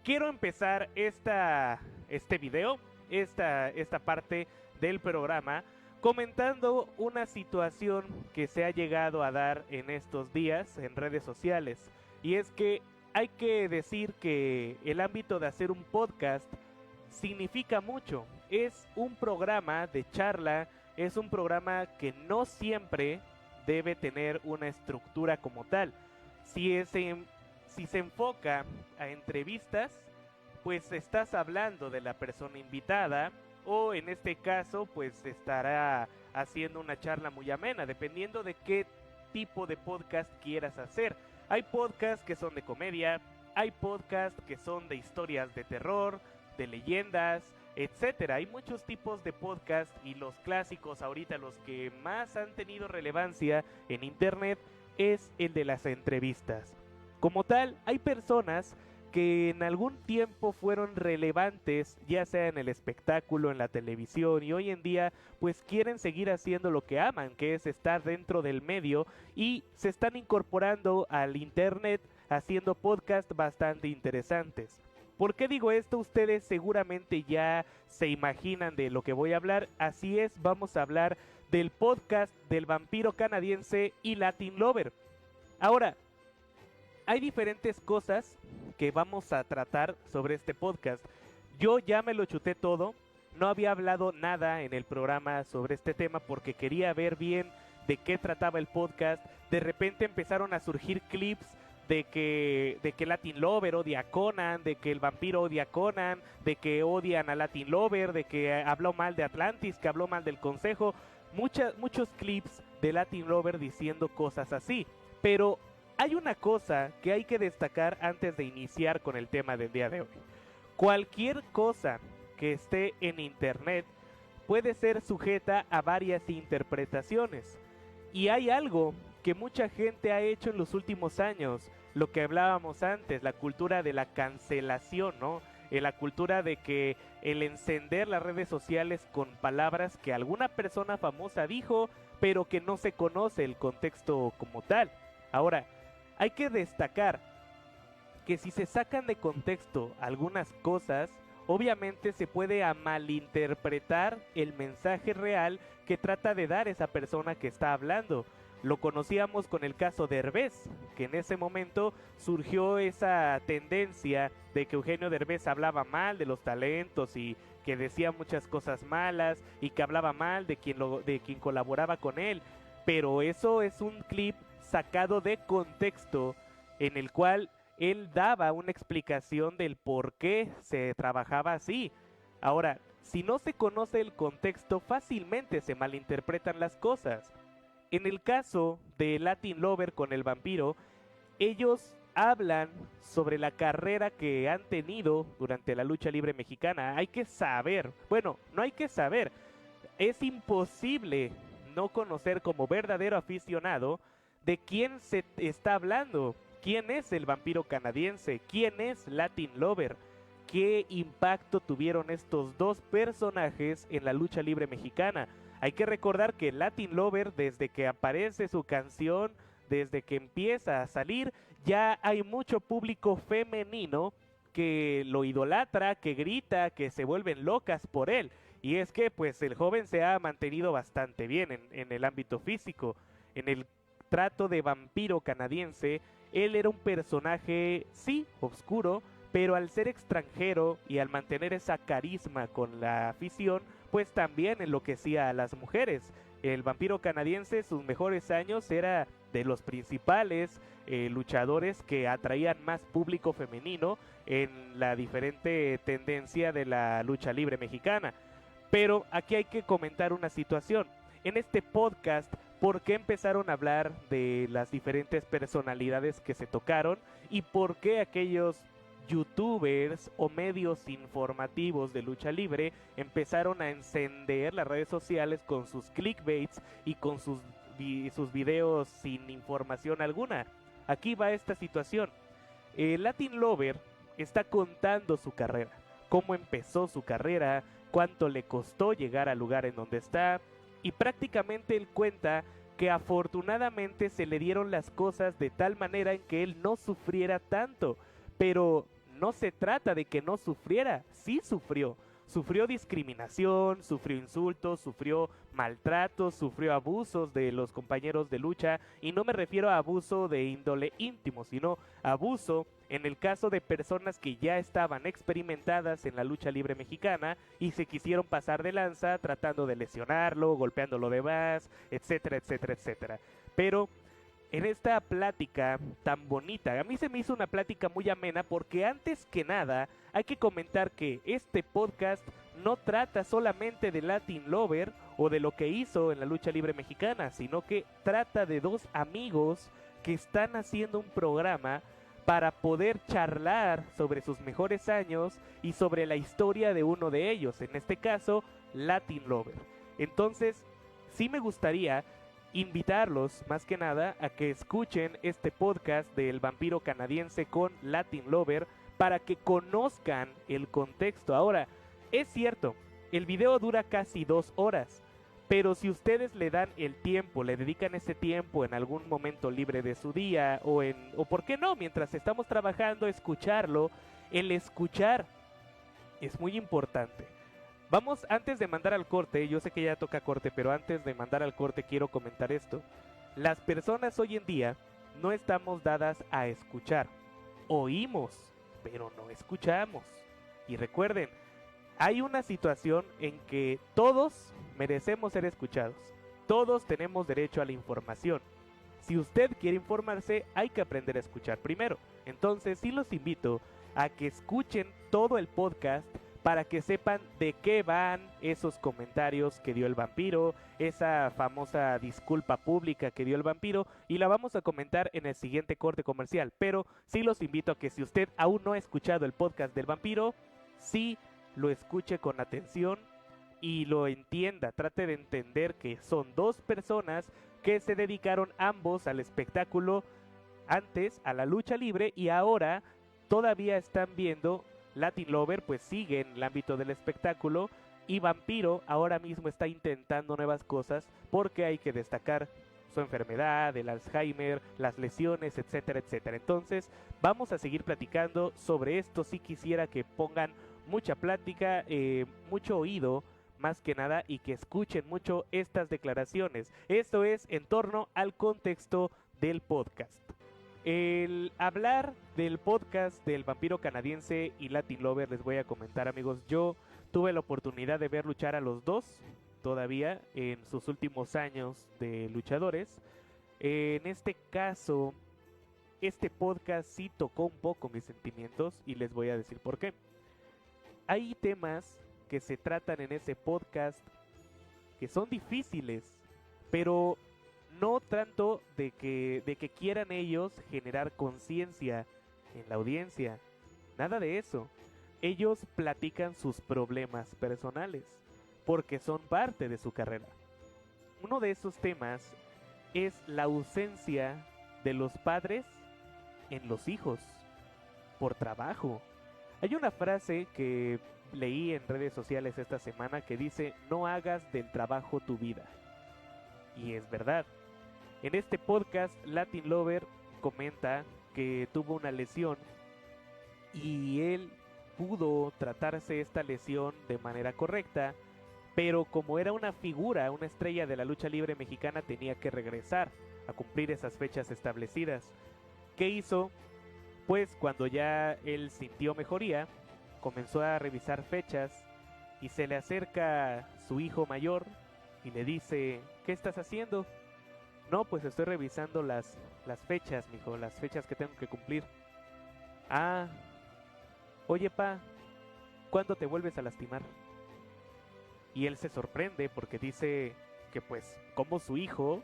quiero empezar este video, esta parte del programa, comentando una situación que se ha llegado a dar en estos días en redes sociales. Y es que hay que decir que el ámbito de hacer un podcast significa mucho. Es un programa de charla, es un programa que no siempre debe tener una estructura como tal. Si se enfoca a entrevistas, pues estás hablando de la persona invitada, o en este caso pues estará haciendo una charla muy amena, dependiendo de qué tipo de podcast quieras hacer. Hay podcasts que son de comedia, hay podcasts que son de historias de terror, de leyendas, etcétera. Hay muchos tipos de podcast, y los clásicos ahorita, los que más han tenido relevancia en internet, es el de las entrevistas. Como tal, hay personas que en algún tiempo fueron relevantes, ya sea en el espectáculo, en la televisión, y hoy en día pues quieren seguir haciendo lo que aman, que es estar dentro del medio, y se están incorporando al internet haciendo podcasts bastante interesantes. ¿Por qué digo esto? Ustedes seguramente ya se imaginan de lo que voy a hablar. Así es, vamos a hablar del podcast del vampiro canadiense y Latin Lover. Ahora, hay diferentes cosas que vamos a tratar sobre este podcast. Yo ya me lo chuté todo, no había hablado nada en el programa sobre este tema porque quería ver bien de qué trataba el podcast. De repente empezaron a surgir clips de que Latin Lover odia a Conan, de que el vampiro odia a Conan, de que odian a Latin Lover, de que habló mal de Atlantis, que habló mal del Consejo. Muchos clips de Latin Lover diciendo cosas así. Pero hay una cosa que hay que destacar antes de iniciar con el tema del día de hoy. Cualquier cosa que esté en internet puede ser sujeta a varias interpretaciones. Y hay algo que mucha gente ha hecho en los últimos años, lo que hablábamos antes, la cultura de la cancelación, ¿no? La cultura de que el encender las redes sociales con palabras que alguna persona famosa dijo, pero que no se conoce el contexto como tal. Ahora, hay que destacar que si se sacan de contexto algunas cosas, obviamente se puede malinterpretar el mensaje real que trata de dar esa persona que está hablando. Lo conocíamos con el caso de Derbez, que en ese momento surgió esa tendencia de que Eugenio Derbez hablaba mal de los talentos y que decía muchas cosas malas y que hablaba mal de quien colaboraba con él. Pero eso es un clip sacado de contexto en el cual él daba una explicación del por qué se trabajaba así. Ahora, si no se conoce el contexto, fácilmente se malinterpretan las cosas. En el caso de Latin Lover con el vampiro, ellos hablan sobre la carrera que han tenido durante la lucha libre mexicana. Hay que saber, bueno, no hay que saber, es imposible no conocer como verdadero aficionado de quién se está hablando, quién es el vampiro canadiense, quién es Latin Lover, qué impacto tuvieron estos dos personajes en la lucha libre mexicana. Hay que recordar que Latin Lover, desde que aparece su canción, desde que empieza a salir, ya hay mucho público femenino que lo idolatra, que grita, que se vuelven locas por él. Y es que pues el joven se ha mantenido bastante bien en el ámbito físico. En el trato de vampiro canadiense, él era un personaje, sí, oscuro, pero al ser extranjero y al mantener esa carisma con la afición, pues también enloquecía a las mujeres. El vampiro canadiense, sus mejores años, era de los principales luchadores que atraían más público femenino en la diferente tendencia de la lucha libre mexicana. Pero aquí hay que comentar una situación. En este podcast, ¿por qué empezaron a hablar de las diferentes personalidades que se tocaron? ¿Y por qué aquellos youtubers o medios informativos de lucha libre empezaron a encender las redes sociales con sus clickbaits y con sus videos sin información alguna? Aquí va esta situación. Latin Lover está contando su carrera, cómo empezó su carrera, cuánto le costó llegar al lugar en donde está, y prácticamente él cuenta que afortunadamente se le dieron las cosas de tal manera en que él no sufriera tanto, pero no se trata de que no sufriera, sí sufrió. Sufrió discriminación, sufrió insultos, sufrió maltratos, sufrió abusos de los compañeros de lucha, y no me refiero a abuso de índole íntimo, sino abuso en el caso de personas que ya estaban experimentadas en la lucha libre mexicana y se quisieron pasar de lanza tratando de lesionarlo, golpeándolo de más, etcétera, etcétera, etcétera. Pero en esta plática tan bonita, a mí se me hizo una plática muy amena porque antes que nada hay que comentar que este podcast no trata solamente de Latin Lover o de lo que hizo en la lucha libre mexicana, sino que trata de dos amigos que están haciendo un programa para poder charlar sobre sus mejores años y sobre la historia de uno de ellos, en este caso Latin Lover. Entonces, sí me gustaría invitarlos más que nada a que escuchen este podcast del vampiro canadiense con Latin Lover para que conozcan el contexto. Ahora, es cierto, el video dura casi 2 horas, pero si ustedes le dan el tiempo, le dedican ese tiempo en algún momento libre de su día o por qué no, mientras estamos trabajando, escucharlo, el escuchar es muy importante. Vamos, antes de mandar al corte, yo sé que ya toca corte, pero antes de mandar al corte quiero comentar esto. Las personas hoy en día no estamos dadas a escuchar. Oímos, pero no escuchamos. Y recuerden, hay una situación en que todos merecemos ser escuchados. Todos tenemos derecho a la información. Si usted quiere informarse, hay que aprender a escuchar primero. Entonces, sí los invito a que escuchen todo el podcast para que sepan de qué van esos comentarios que dio el vampiro, esa famosa disculpa pública que dio el vampiro, y la vamos a comentar en el siguiente corte comercial. Pero sí los invito a que si usted aún no ha escuchado el podcast del vampiro, sí lo escuche con atención y lo entienda. Trate de entender que son dos personas que se dedicaron ambos al espectáculo, antes a la lucha libre, y ahora todavía están viendo. Latin Lover pues sigue en el ámbito del espectáculo y Vampiro ahora mismo está intentando nuevas cosas porque hay que destacar su enfermedad, el Alzheimer, las lesiones, etcétera, etcétera. Entonces vamos a seguir platicando sobre esto. Sí quisiera que pongan mucha plática, mucho oído más que nada, y que escuchen mucho estas declaraciones. Esto es en torno al contexto del podcast. El hablar del podcast del vampiro canadiense y Latin Lover, les voy a comentar, amigos, yo tuve la oportunidad de ver luchar a los dos todavía en sus últimos años de luchadores. En este caso, este podcast sí tocó un poco mis sentimientos y les voy a decir por qué. Hay temas que se tratan en ese podcast que son difíciles, pero no tanto de que quieran ellos generar conciencia en la audiencia. Nada de eso. Ellos platican sus problemas personales, porque son parte de su carrera. Uno de esos temas es la ausencia de los padres en los hijos, por trabajo. Hay una frase que leí en redes sociales esta semana que dice: no hagas del trabajo tu vida. Y es verdad. En este podcast, Latin Lover comenta que tuvo una lesión y él pudo tratarse esta lesión de manera correcta, pero como era una figura, una estrella de la lucha libre mexicana, tenía que regresar a cumplir esas fechas establecidas. ¿Qué hizo? Pues cuando ya él sintió mejoría, comenzó a revisar fechas y se le acerca su hijo mayor y le dice: ¿qué estás haciendo? No, pues estoy revisando las fechas, mijo, las fechas que tengo que cumplir. Ah, oye, pa, ¿cuándo te vuelves a lastimar? Y él se sorprende porque dice que pues como su hijo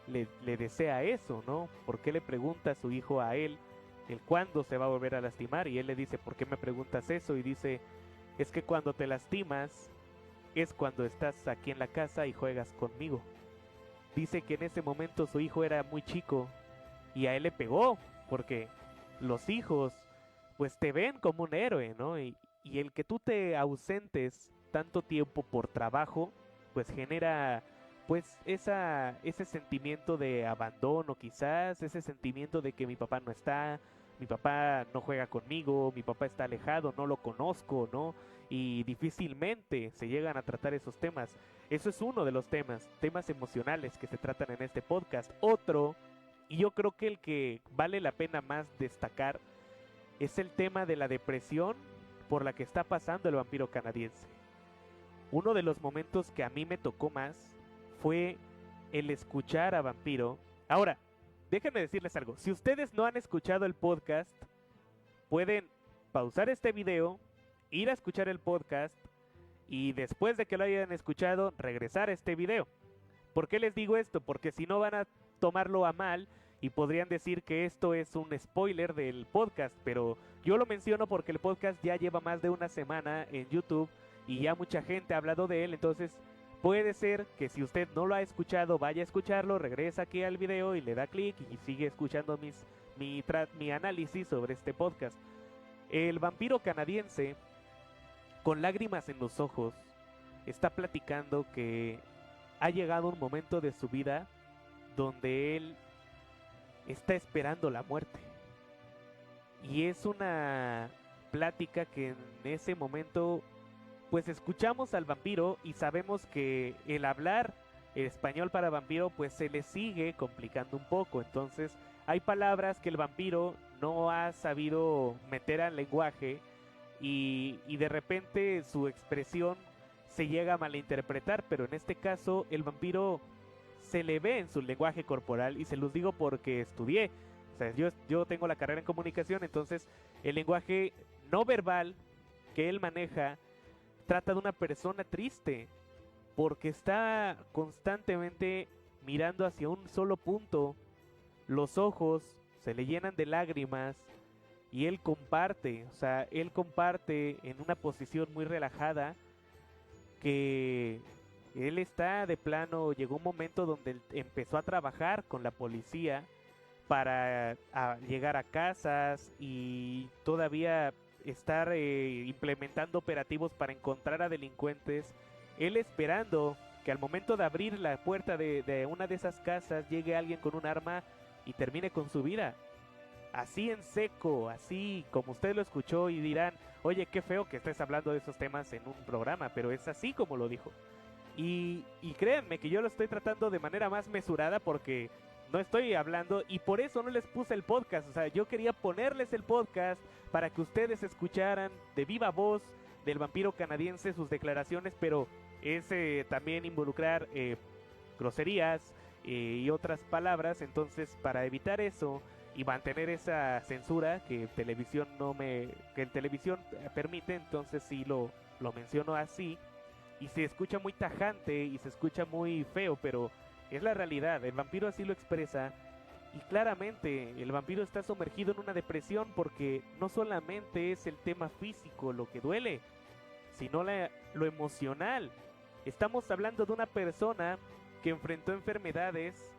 le desea eso, ¿no? ¿Por qué le pregunta a su hijo a él el cuándo se va a volver a lastimar? Y él le dice: ¿por qué me preguntas eso? Y dice: es que cuando te lastimas es cuando estás aquí en la casa y juegas conmigo. Dice que en ese momento su hijo era muy chico y a él le pegó, porque los hijos pues te ven como un héroe, ¿no? Y el que tú te ausentes tanto tiempo por trabajo, pues genera pues ese sentimiento de abandono, quizás ese sentimiento de que mi papá no está, mi papá no juega conmigo, mi papá está alejado, no lo conozco, ¿no? Y difícilmente se llegan a tratar esos temas. Eso es uno de los temas emocionales que se tratan en este podcast. Otro, y yo creo que el que vale la pena más destacar, es el tema de la depresión por la que está pasando el vampiro canadiense. Uno de los momentos que a mí me tocó más fue el escuchar a Vampiro. Ahora, déjenme decirles algo. Si ustedes no han escuchado el podcast, pueden pausar este video, ir a escuchar el podcast y después de que lo hayan escuchado, regresar a este video. ¿Por qué les digo esto? Porque si no van a tomarlo a mal y podrían decir que esto es un spoiler del podcast, pero yo lo menciono porque el podcast ya lleva más de una semana en YouTube y ya mucha gente ha hablado de él, entonces puede ser que si usted no lo ha escuchado, vaya a escucharlo, regresa aquí al video y le da clic y sigue escuchando mi análisis sobre este podcast. El vampiro canadiense, con lágrimas en los ojos, está platicando que ha llegado un momento de su vida donde él está esperando la muerte. Y es una plática que en ese momento pues escuchamos al vampiro y sabemos que el hablar el español para vampiro pues se le sigue complicando un poco. Entonces hay palabras que el vampiro no ha sabido meter al lenguaje y de repente su expresión se llega a malinterpretar, pero en este caso el vampiro se le ve en su lenguaje corporal y se los digo porque estudié. O sea, yo tengo la carrera en comunicación, entonces el lenguaje no verbal que él maneja trata de una persona triste porque está constantemente mirando hacia un solo punto, los ojos se le llenan de lágrimas y él comparte en una posición muy relajada que él está de plano, llegó un momento donde él empezó a trabajar con la policía para llegar a casas y todavía estar implementando operativos para encontrar a delincuentes, él esperando que al momento de abrir la puerta de una de esas casas llegue alguien con un arma y termine con su vida. Así en seco, así como usted lo escuchó y dirán, oye, qué feo que estés hablando de esos temas en un programa, pero es así como lo dijo. Y créanme que yo lo estoy tratando de manera más mesurada porque no estoy hablando y por eso no les puse el podcast. O sea, yo quería ponerles el podcast para que ustedes escucharan de viva voz del vampiro canadiense sus declaraciones, pero es también involucrar groserías y otras palabras. Entonces, para evitar eso y mantener esa censura que televisión que en televisión permite, entonces sí lo menciono así. Y se escucha muy tajante y se escucha muy feo, pero es la realidad. El vampiro así lo expresa. Y claramente el vampiro está sumergido en una depresión porque no solamente es el tema físico lo que duele, sino lo emocional. Estamos hablando de una persona que enfrentó enfermedades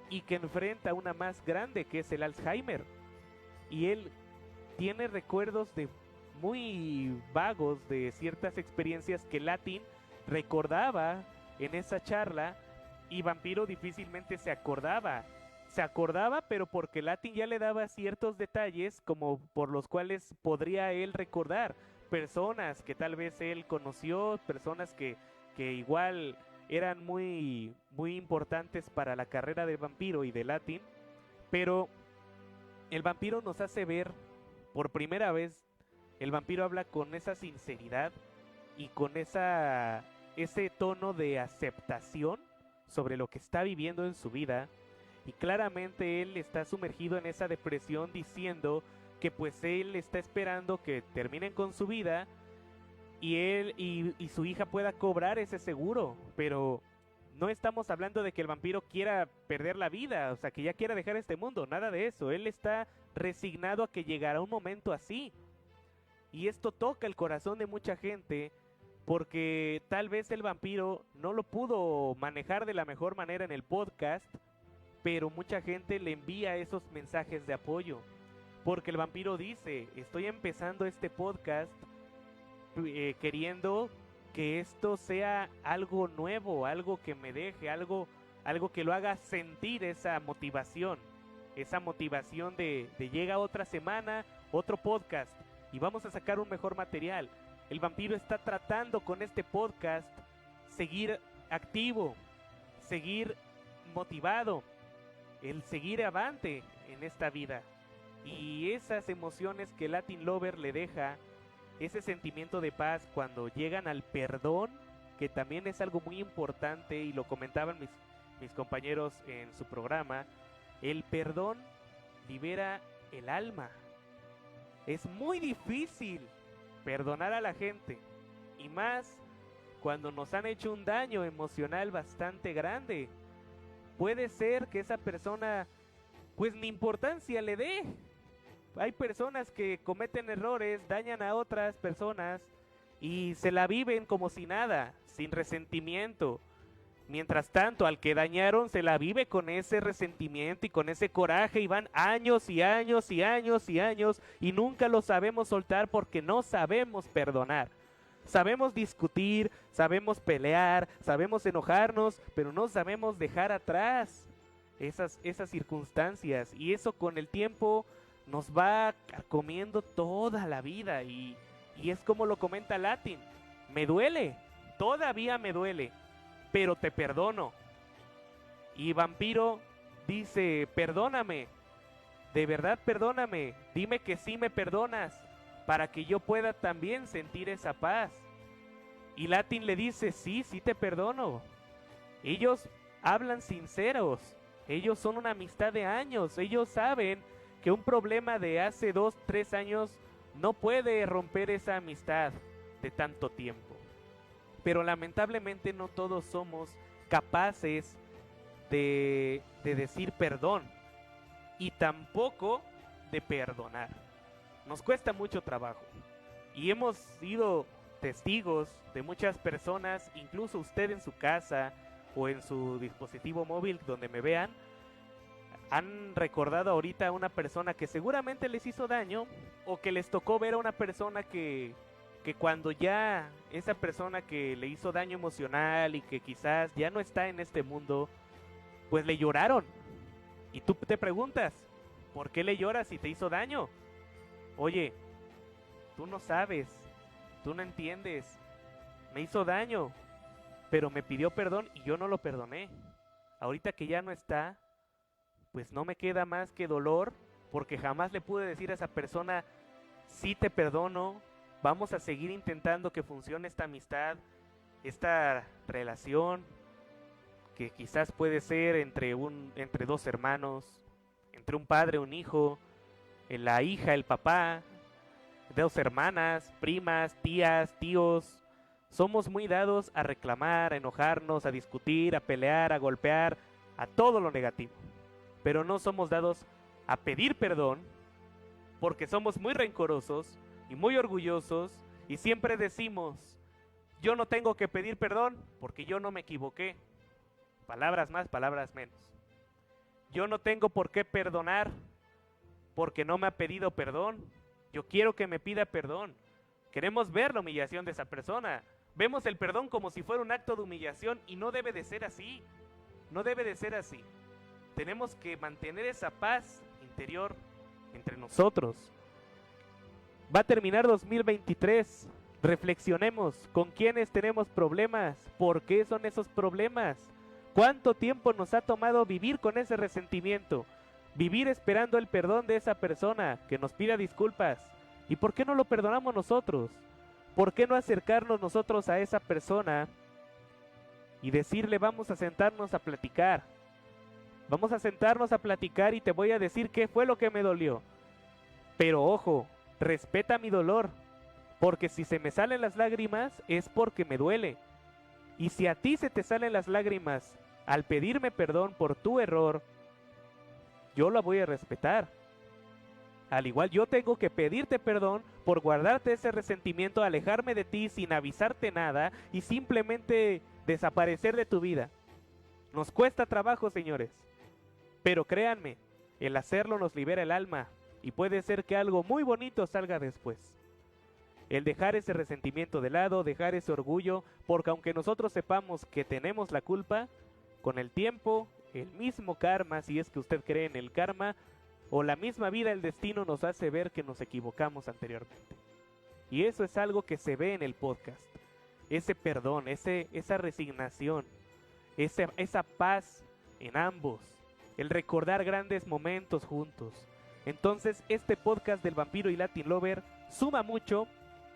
y que enfrenta una más grande, que es el Alzheimer. Y él tiene recuerdos muy vagos de ciertas experiencias que Latin recordaba en esa charla y Vampiro difícilmente se acordaba. Se acordaba, pero porque Latin ya le daba ciertos detalles como por los cuales podría él recordar. Personas que tal vez él conoció, personas que igual eran muy, muy importantes para la carrera de Vampiro y de Latin. Pero el Vampiro nos hace ver, por primera vez, el Vampiro habla con esa sinceridad y con ese tono de aceptación sobre lo que está viviendo en su vida. Y claramente él está sumergido en esa depresión diciendo que pues él está esperando que terminen con su vida y él y su hija pueda cobrar ese seguro. Pero no estamos hablando de que el vampiro quiera perder la vida, o sea, que ya quiera dejar este mundo, nada de eso. Él está resignado a que llegará un momento así. Y esto toca el corazón de mucha gente porque tal vez el vampiro no lo pudo manejar de la mejor manera en el podcast, pero mucha gente le envía esos mensajes de apoyo. Porque el vampiro dice, estoy empezando este podcast queriendo que esto sea algo nuevo, algo que me deje, algo que lo haga sentir esa motivación. esa motivación de llega otra semana, otro podcast y vamos a sacar un mejor material. El vampiro está tratando con este podcast seguir activo, seguir motivado, el seguir avante en esta vida. Y esas emociones que Latin Lover le deja, ese sentimiento de paz cuando llegan al perdón, que también es algo muy importante y lo comentaban mis compañeros en su programa, el perdón libera el alma. Es muy difícil perdonar a la gente y más cuando nos han hecho un daño emocional bastante grande. Puede ser que esa persona pues ni importancia le dé. Hay personas que cometen errores, dañan a otras personas y se la viven como si nada, sin resentimiento. Mientras tanto, al que dañaron se la vive con ese resentimiento y con ese coraje y van años y años y años y años y nunca lo sabemos soltar porque no sabemos perdonar. Sabemos discutir, sabemos pelear, sabemos enojarnos, pero no sabemos dejar atrás esas circunstancias y eso con el tiempo nos va comiendo toda la vida y es como lo comenta Latin, me duele, todavía me duele, pero te perdono. Y Vampiro dice, perdóname, de verdad perdóname, dime que sí me perdonas, para que yo pueda también sentir esa paz. Y Latin le dice, sí, sí te perdono. Ellos hablan sinceros, ellos son una amistad de años, ellos saben que un problema de hace 2, 3 años no puede romper esa amistad de tanto tiempo. Pero lamentablemente no todos somos capaces de decir perdón y tampoco de perdonar. Nos cuesta mucho trabajo y hemos sido testigos de muchas personas, incluso usted en su casa o en su dispositivo móvil donde me vean, han recordado ahorita a una persona que seguramente les hizo daño o que les tocó ver a una persona que cuando ya esa persona que le hizo daño emocional y que quizás ya no está en este mundo, pues le lloraron. Y tú te preguntas, ¿por qué le lloras si te hizo daño? Oye, tú no sabes, tú no entiendes, me hizo daño, pero me pidió perdón y yo no lo perdoné. Ahorita que ya no está, pues no me queda más que dolor, porque jamás le pude decir a esa persona, sí te perdono, vamos a seguir intentando que funcione esta amistad, esta relación, que quizás puede ser entre dos hermanos, entre un padre, un hijo, la hija, el papá, dos hermanas, primas, tías, tíos. Somos muy dados a reclamar, a enojarnos, a discutir, a pelear, a golpear, a todo lo negativo. Pero no somos dados a pedir perdón porque somos muy rencorosos y muy orgullosos y siempre decimos, yo no tengo que pedir perdón porque yo no me equivoqué. Palabras más, palabras menos. Yo no tengo por qué perdonar porque no me ha pedido perdón. Yo quiero que me pida perdón. Queremos ver la humillación de esa persona. Vemos el perdón como si fuera un acto de humillación y no debe de ser así. No debe de ser así. Tenemos que mantener esa paz interior entre nosotros. Va a terminar 2023. Reflexionemos con quiénes tenemos problemas, por qué son esos problemas, cuánto tiempo nos ha tomado vivir con ese resentimiento, vivir esperando el perdón de esa persona que nos pida disculpas. ¿Y por qué no lo perdonamos nosotros? ¿Por qué no acercarnos nosotros a esa persona y decirle vamos a sentarnos a platicar? Vamos a sentarnos a platicar y te voy a decir qué fue lo que me dolió. Pero ojo, respeta mi dolor, porque si se me salen las lágrimas es porque me duele. Y si a ti se te salen las lágrimas al pedirme perdón por tu error, yo la voy a respetar. Al igual yo tengo que pedirte perdón por guardarte ese resentimiento, alejarme de ti sin avisarte nada y simplemente desaparecer de tu vida. Nos cuesta trabajo, señores, pero créanme, el hacerlo nos libera el alma y puede ser que algo muy bonito salga después. El dejar ese resentimiento de lado, dejar ese orgullo, porque aunque nosotros sepamos que tenemos la culpa, con el tiempo el mismo karma, si es que usted cree en el karma, o la misma vida, el destino nos hace ver que nos equivocamos anteriormente. Y eso es algo que se ve en el podcast. Ese perdón, esa resignación, esa paz en ambos, el recordar grandes momentos juntos. Entonces este podcast del Vampiro y Latin Lover suma mucho,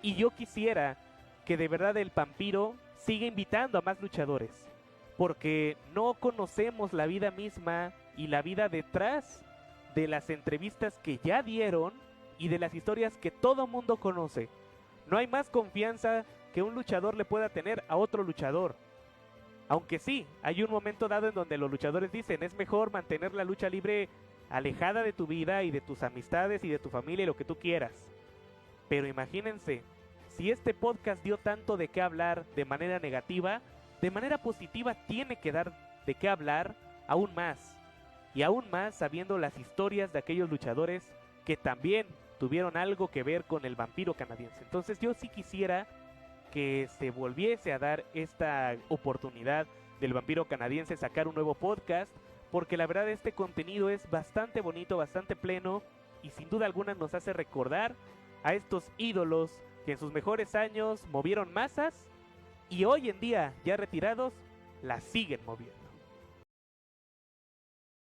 y yo quisiera que de verdad el Vampiro siga invitando a más luchadores, porque no conocemos la vida misma y la vida detrás de las entrevistas que ya dieron y de las historias que todo mundo conoce. No hay más confianza que un luchador le pueda tener a otro luchador. Aunque sí, hay un momento dado en donde los luchadores dicen, es mejor mantener la lucha libre alejada de tu vida y de tus amistades y de tu familia y lo que tú quieras. Pero imagínense, si este podcast dio tanto de qué hablar de manera negativa, de manera positiva tiene que dar de qué hablar aún más. Y aún más sabiendo las historias de aquellos luchadores que también tuvieron algo que ver con el vampiro canadiense. Entonces yo sí quisiera que se volviese a dar esta oportunidad del vampiro canadiense sacar un nuevo podcast, porque la verdad este contenido es bastante bonito, bastante pleno, y sin duda alguna nos hace recordar a estos ídolos que en sus mejores años movieron masas y hoy en día ya retirados las siguen moviendo.